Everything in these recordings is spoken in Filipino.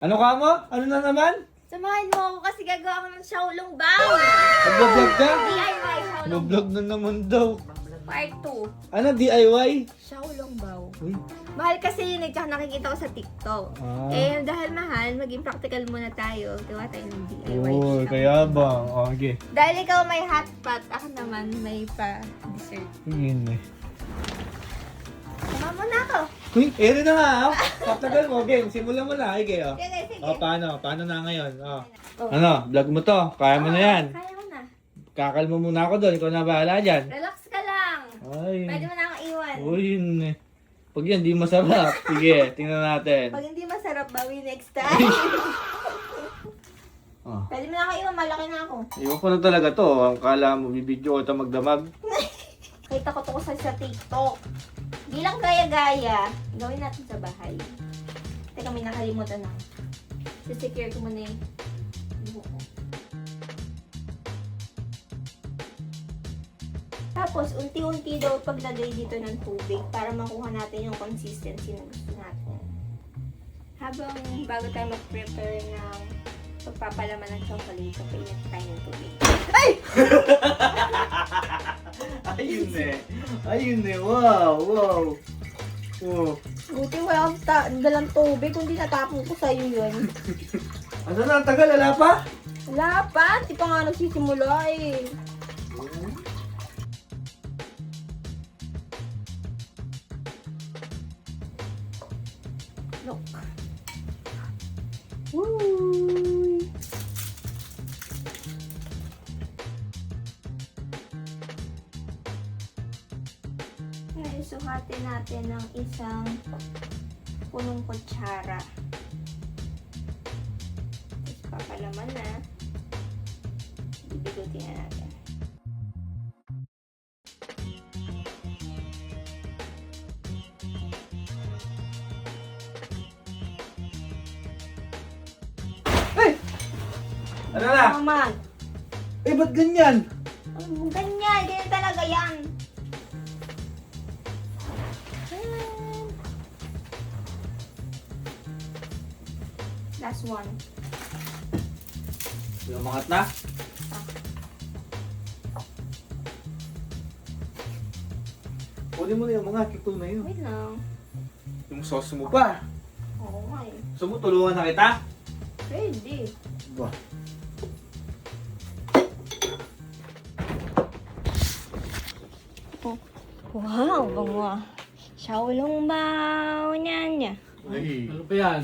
Ano ka mo? Ano na naman? Samahan mo ako kasi gagawa ko ng Shaolong Bao. Nag-vlog ka? DIY Shaolong Nag-vlog na naman daw. Part 2. Ano, DIY? Shaolong Bao. Uy. Mahal kasi yun eh, tsaka nakikita ko sa TikTok. Ah. Eh, dahil mahal, maging practical muna tayo. Gawa tayo ng DIY. Uy, Shaolong kaya ba? Okay. Dahil ikaw may hot pot, ako naman may pa-dessert. Yun eh. Sama mo na ako. Uy, ere na nga. Oh. Patagal mo, game. Simulan mo na. Sige, oh. Sige, sige. Oh, paano? Paano na ngayon? Oh. Oh. Ano, vlog mo to. Kaya mo na yan. Kaya ko na. Kakalmo muna ako doon. Ikaw na bahala dyan. Relax ka lang. Ay. Pwede mo na akong iwan. Uy, yun eh. Pag yan, di masarap. Sige, tingnan natin. Pag hindi masarap, bawi next time. Oh. Pwede mo na akong iwan, malaki na ako. Iwan ko na talaga to. Ang kala mo, bibidyo ko ito magdamag. Kita ko to sa TikTok. Di lang gaya-gaya, gawin natin sa bahay. Teka, may nakalimutan na. Sisecure ko muna yung buhok ko. Tapos, unti-unti daw paglagay dito ng tubig para makuha natin yung consistency na gusto natin. Habang bago tayo mag-prepare ng pagpapalaman ng chocolate, painit tayo ng tubig. Ayun eh. Ayun eh. Wow, wow. Oh. Buti wala akong dalang tubig, kundi natapon ko sa'yo yun. Ano na, ang tagal, ala pa? Wala pa, di pa nga nagsisimula eh. Look. Woo! Okay, sukatin natin ng isang punong kutsara. Tapos papalaman na. Bibigutin na natin. Ay! Ano na? Naman! Eh, ba't ganyan? Ganyan, ganyan talaga yan. Ayan. Last one. Lumangat na? Kunin mo na yung mga kito na yun. Wait lang. Yung sauce mo pa. Oo nga eh. Gusto mo tulungan na kita? Pwede. Ba? Wow, bango. Shaolong bao niyan niya. Ay. Ano pa yan?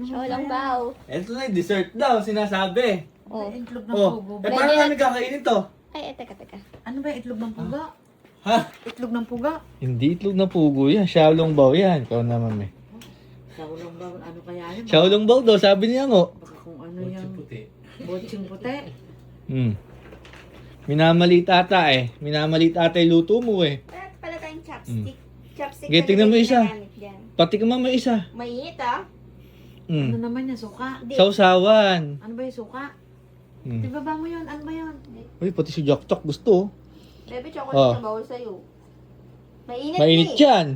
Shaolong bao. Ito na yung dessert daw, sinasabi. Oh. Itlog ng Oh, pugo. eh paano namin kakainin to? Ay, teka. Ano ba yung itlog ng puga? Ha? Itlog ng puga? Hindi itlog na pugo yan, Xiaolong Bao yan. Ikaw naman eh. Shaolong ba? Ano kaya yun? Xiaolong Bao daw, sabi niya ngo. Baka kung ano yung... Botsing puti. Hmm. Minamaliit ata eh. Minamaliit ata yung luto mo eh. Wala pala tayong chopstick. Chopstick Okay, tingnan mo talaga isa. ginagamit dyan. Pati ka may isa. Mainit ah. Ano Hmm. naman yan? Suka? Di. Sausawan. Ano ba yung suka? Hmm. Di ba ba mo yun? Ano ba yun? Uy, pati si Jack Tok gusto. Bebe, chocolate Oh. na bawal sa'yo. Mainit Mainit eh. yan.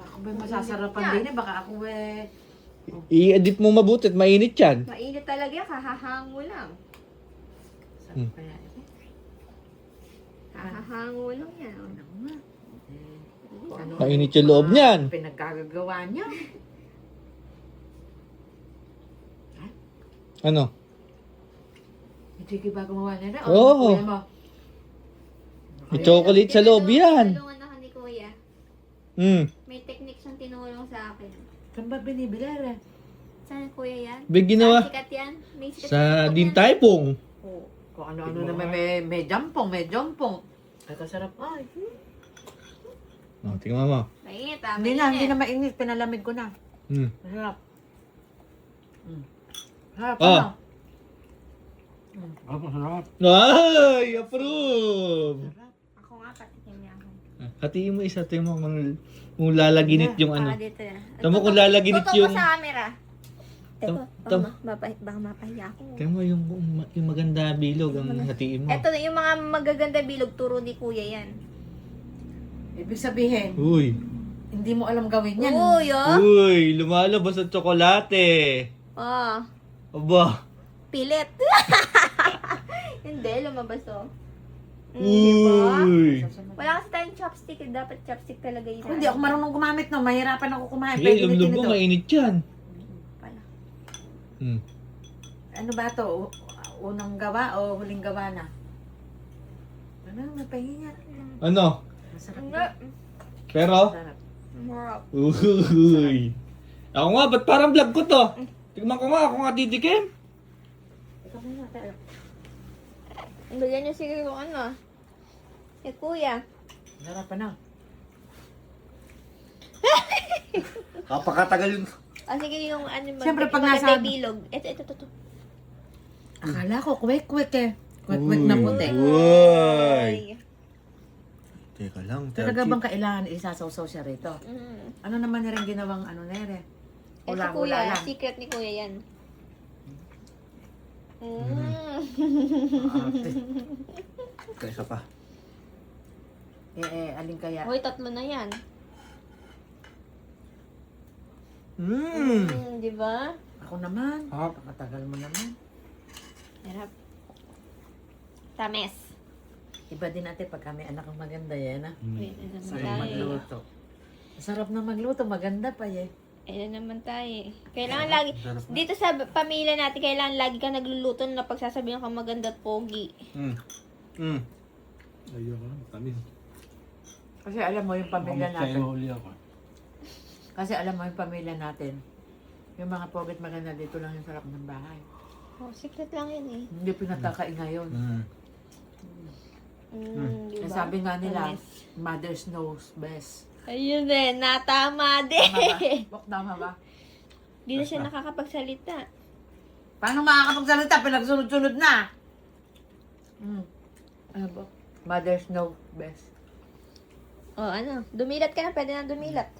Ako ba masasarapan din eh? Baka ako eh... I-edit mo mabuti at mainit yan. Mainit talaga, kahahango lang. Hmm. Sarap kaya ito. Kahahango lang yan. Ano nga? Oh. Ano Mainit yung loob niyan. pinagkagagawa niya. Ano? Hindi ba gumawa nila? Oo. Kuya mo. May chocolate sa loob yan. Tulungan ako ni Kuya. Hmm. May technique siyang tinulong sa akin. Saan ba binibili rin? Saan Kuya yan? Big ginawa. Saan sikat yan? May sikat Sa TikTok Din yan. Tai Pung. Oo. Kung ano-ano naman may jampong, may jompong. Ay, kasarap. Ay. Oh, tingnan mo. Mainit ah, Hindi na, hindi mainit. na mainit. Pinalamig ko na. Hmm. Masarap. Sarap, Oh. ano? Ay, approve. Ako nga, patikim niya ako. Hatiin mo isa, tingnan mo kung lalaginit yung ano. Ah, dito na. Tama kung lalaginit Tutok yung... ko sa camera. Teko, Tam- baka mapahiya ako. Tingnan mo yung maganda bilog ang hatiin mo. Eto na, yung mga magaganda bilog, turo ni Kuya yan. Ibig sabihin, Uy. Hindi mo alam gawin yan. Uy, oh. Uy, lumalabas ang tsokolate. Oh, Aba. pilit. Hindi, lumabas oh. Diba? Uy. Wala kasi tayong chopstick. Dapat chopstick talaga yun. Hindi ako marunong gumamit, no. Mahirapan ako kumain. Hey, Pwede lumlub mo, mainit yan. Pala. Hmm. Ano ba to? Unang gawa o huling gawa na? Ano, napahinga. Ano? Masarap Hindi. ba? Pero? Masarap. Marap. Uy. Ako nga, ba't parang vlog ko to? Tignan ko nga, ako nga titikim. Ikaw muna, tayo. Bigyan niyo sige kung ano. Eh, kuya. Masarap pa na. Kapakatagal yung... Ah, sige yung ano Siyempre, pag maganda nasa- yung bilog. Ito. Akala ko, quick eh. Quick na puti. Uy. Teka lang, Talaga bang kailangan isasaw-saw siya rito? Ano naman niya rin ginawang ano nere? Ito Hula-hula kuya, lang. secret ni kuya yan. Kaysa pa. Alin kaya? Hoy, 3 na yan. Di ba? Ako naman. Ah. Pakatagal mo naman. Harap. Tames. Iba din natin pag kami anak ang maganda yan, ha? Wait, ano naman Sarap tayo? magluto. Masarap na magluto, maganda pa eh. Ayun naman tayo. Kailangan lagi, dito sa pamilya natin, kailangan lagi ka nagluluto na pagsasabihan ka maganda at pogi. Ayoko lang, tamis. Kasi alam mo yung pamilya natin. huli ako. Kasi alam mo yung pamilya natin. Yung mga poget maganda dito lang yung sarap ng bahay. Oh, secret lang yun eh. Hindi pinagkakaingay yun. Di Kaya ba? sabi nga nila, Tamis. mothers knows best. Ayun din, natama Tama ba? din. Bok, tama ba? Di na siya nakakapagsalita. Paano makakapagsalita? Pinagsunod-sunod na. Ano ba? Mothers know best. Oh, ano? Dumilat ka na, pwede na dumilat.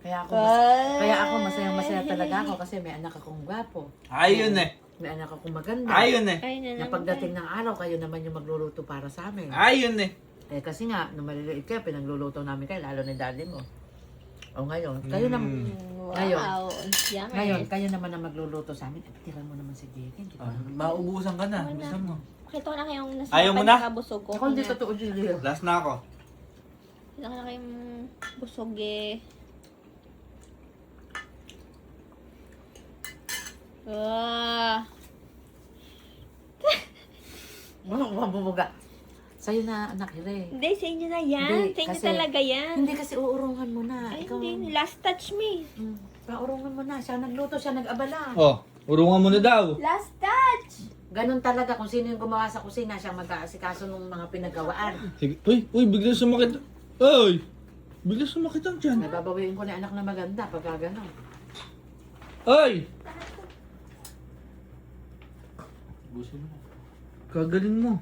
Kaya ako, Ay. kaya ako masayang-masaya talaga ako kasi may anak akong gwapo. Ayun eh. May anak akong maganda. Ayun eh. Ayun na Na naman. pagdating ng araw, kayo naman yung magluluto para sa amin. Ayun eh. Eh kasi nga, nung maliliit kayo, pinagluluto namin kayo, lalo ni daddy mo. O ngayon, kayo naman, Wow, Ngayon. yummy. ngayon, kayo naman ang magluluto sa amin. At tira mo naman si Jake, di ba? Maubusan ka na. Wala. Gusto mo. Pakita ko na kayong nasa Ayaw mo na? pagkakabusog ko. Ako hindi totoo, Julio. Last na ako. Pakita ko na kayong busog eh. Ah. Mabubuga. Sa'yo na, anak, Hire. Hindi, sa inyo na yan. Hindi, Sa inyo kasi- talaga yan. Hindi kasi uurungan mo na. Ay, Ikaw, hindi. Last touch me. paurungan mo na. Siya nagluto, siya nag-abala. Oh, urungan mo na daw. Last touch! Ganon talaga kung sino yung gumawa sa kusina, siya mag-aasikaso ng mga pinagawaan. Sige. Uy, bigla sumakit. Uy! Bigla sumakit ang tiyan. Nababawiin ko na anak na maganda pagka ganon. Uy! Kagaling mo.